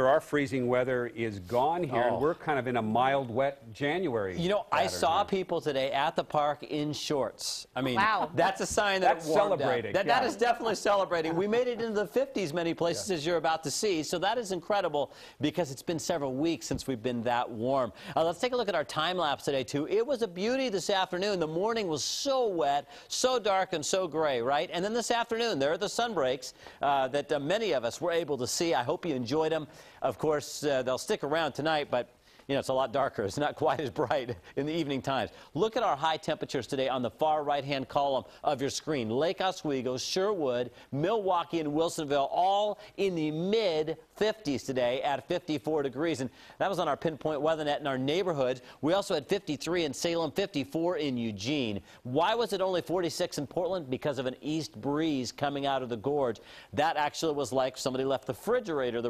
Our freezing weather is gone here, and we're kind of in a mild, wet January. You know, I saw people today at the park in shorts. I mean, wow. That's a sign that that's it warmed celebrating. up. That is definitely celebrating. We made it into the 50s many places, as you're about to see, so that is incredible because it's been several weeks since we've been that warm. Let's take a look at our time lapse today, too. It was a beauty this afternoon. The morning was so wet, so dark, and so gray, right? And then this afternoon, there are the sun breaks that many of us were able to see. I hope you enjoyed them. Of course, they'll stick around tonight, but you know, it's a lot darker. It's not quite as bright in the evening times. Look at our high temperatures today on the far right-hand column of your screen. Lake Oswego, Sherwood, Milwaukee, and Wilsonville, all in the mid-50s today at 54 degrees. And that was on our pinpoint weather net in our neighborhoods. We also had 53 in Salem, 54 in Eugene. Why was it only 46 in Portland? Because of an east breeze coming out of the gorge. That actually was like somebody left the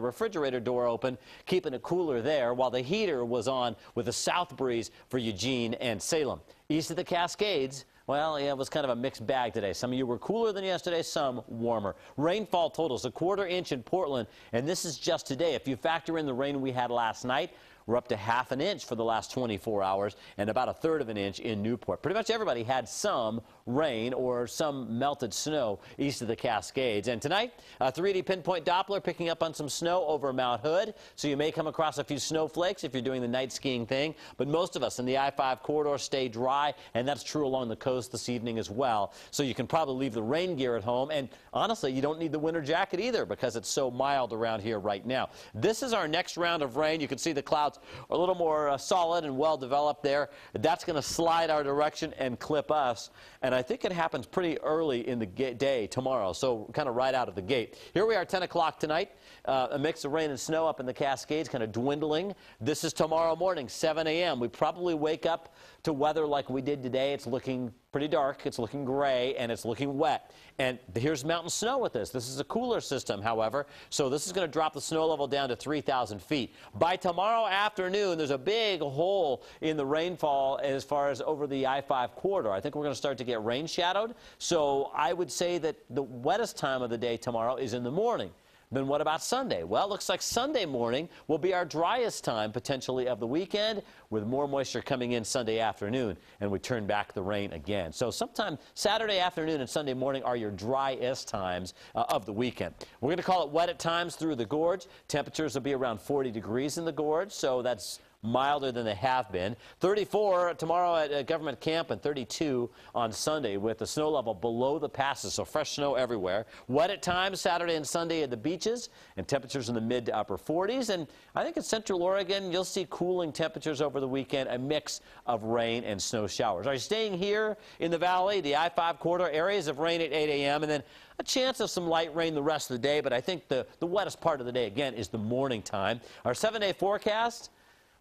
refrigerator door open, keeping it cooler there, while the heater was on with a south breeze for Eugene and Salem. East of the Cascades, well, yeah, it was kind of a mixed bag today. Some of you were cooler than yesterday, some warmer. Rainfall totals, a quarter inch in Portland, and this is just today. If you factor in the rain we had last night, we're up to ½ an inch for the last 24 hours and about 1/3 of an inch in Newport. Pretty much everybody had some rain or some melted snow east of the Cascades. And tonight, a 3D pinpoint Doppler picking up on some snow over Mount Hood. So you may come across a few snowflakes if you're doing the night skiing thing. But most of us in the I-5 corridor stay dry, and that's true along the coast this evening as well. So you can probably leave the rain gear at home. And honestly, you don't need the winter jacket either because it's so mild around here right now. This is our next round of rain. You can see the clouds are a little more solid and well developed there. That's going to slide our direction and clip us. And I think it happens pretty early in the day tomorrow, so kind of right out of the gate. Here we are, 10 o'clock tonight. A mix of rain and snow up in the Cascades, kind of dwindling. This is tomorrow morning, 7 a.m. We probably wake up to weather like we did today. It's looking pretty dark, it's looking gray, and it's looking wet. And here's mountain snow with this. This is a cooler system, however, so this is going to drop the snow level down to 3,000 feet. By tomorrow afternoon, there's a big hole in the rainfall as far as over the I-5 corridor. I think we're going to start to get rain shadowed, so I would say that the wettest time of the day tomorrow is in the morning. Then what about Sunday? Well, it looks like Sunday morning will be our driest time potentially of the weekend, with more moisture coming in Sunday afternoon, and we turn back the rain again. So sometime Saturday afternoon and Sunday morning are your driest times of the weekend. We're going to call it wet at times through the gorge. Temperatures will be around 40 degrees in the gorge, so that's milder than they have been. 34 tomorrow at Government Camp and 32 on Sunday with the snow level below the passes, so fresh snow everywhere. Wet at times Saturday and Sunday at the beaches, and temperatures in the mid to upper 40s. And I think in Central Oregon you'll see cooling temperatures over the weekend, a mix of rain and snow showers. Are you staying here in the valley, the I-5 corridor, areas of rain at 8 a.m. and then a chance of some light rain the rest of the day, but I think the wettest part of the day again is the morning time. Our 7-day forecast,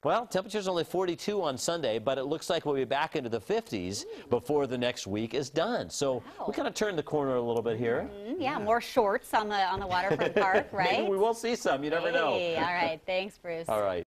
well, temperature's only 42 on Sunday, but it looks like we'll be back into the 50s before the next week is done. So we kind of turned the corner a little bit here. Yeah, more shorts on the waterfront park, right? Maybe we will see some. You never know. All right. Thanks, Bruce. All right.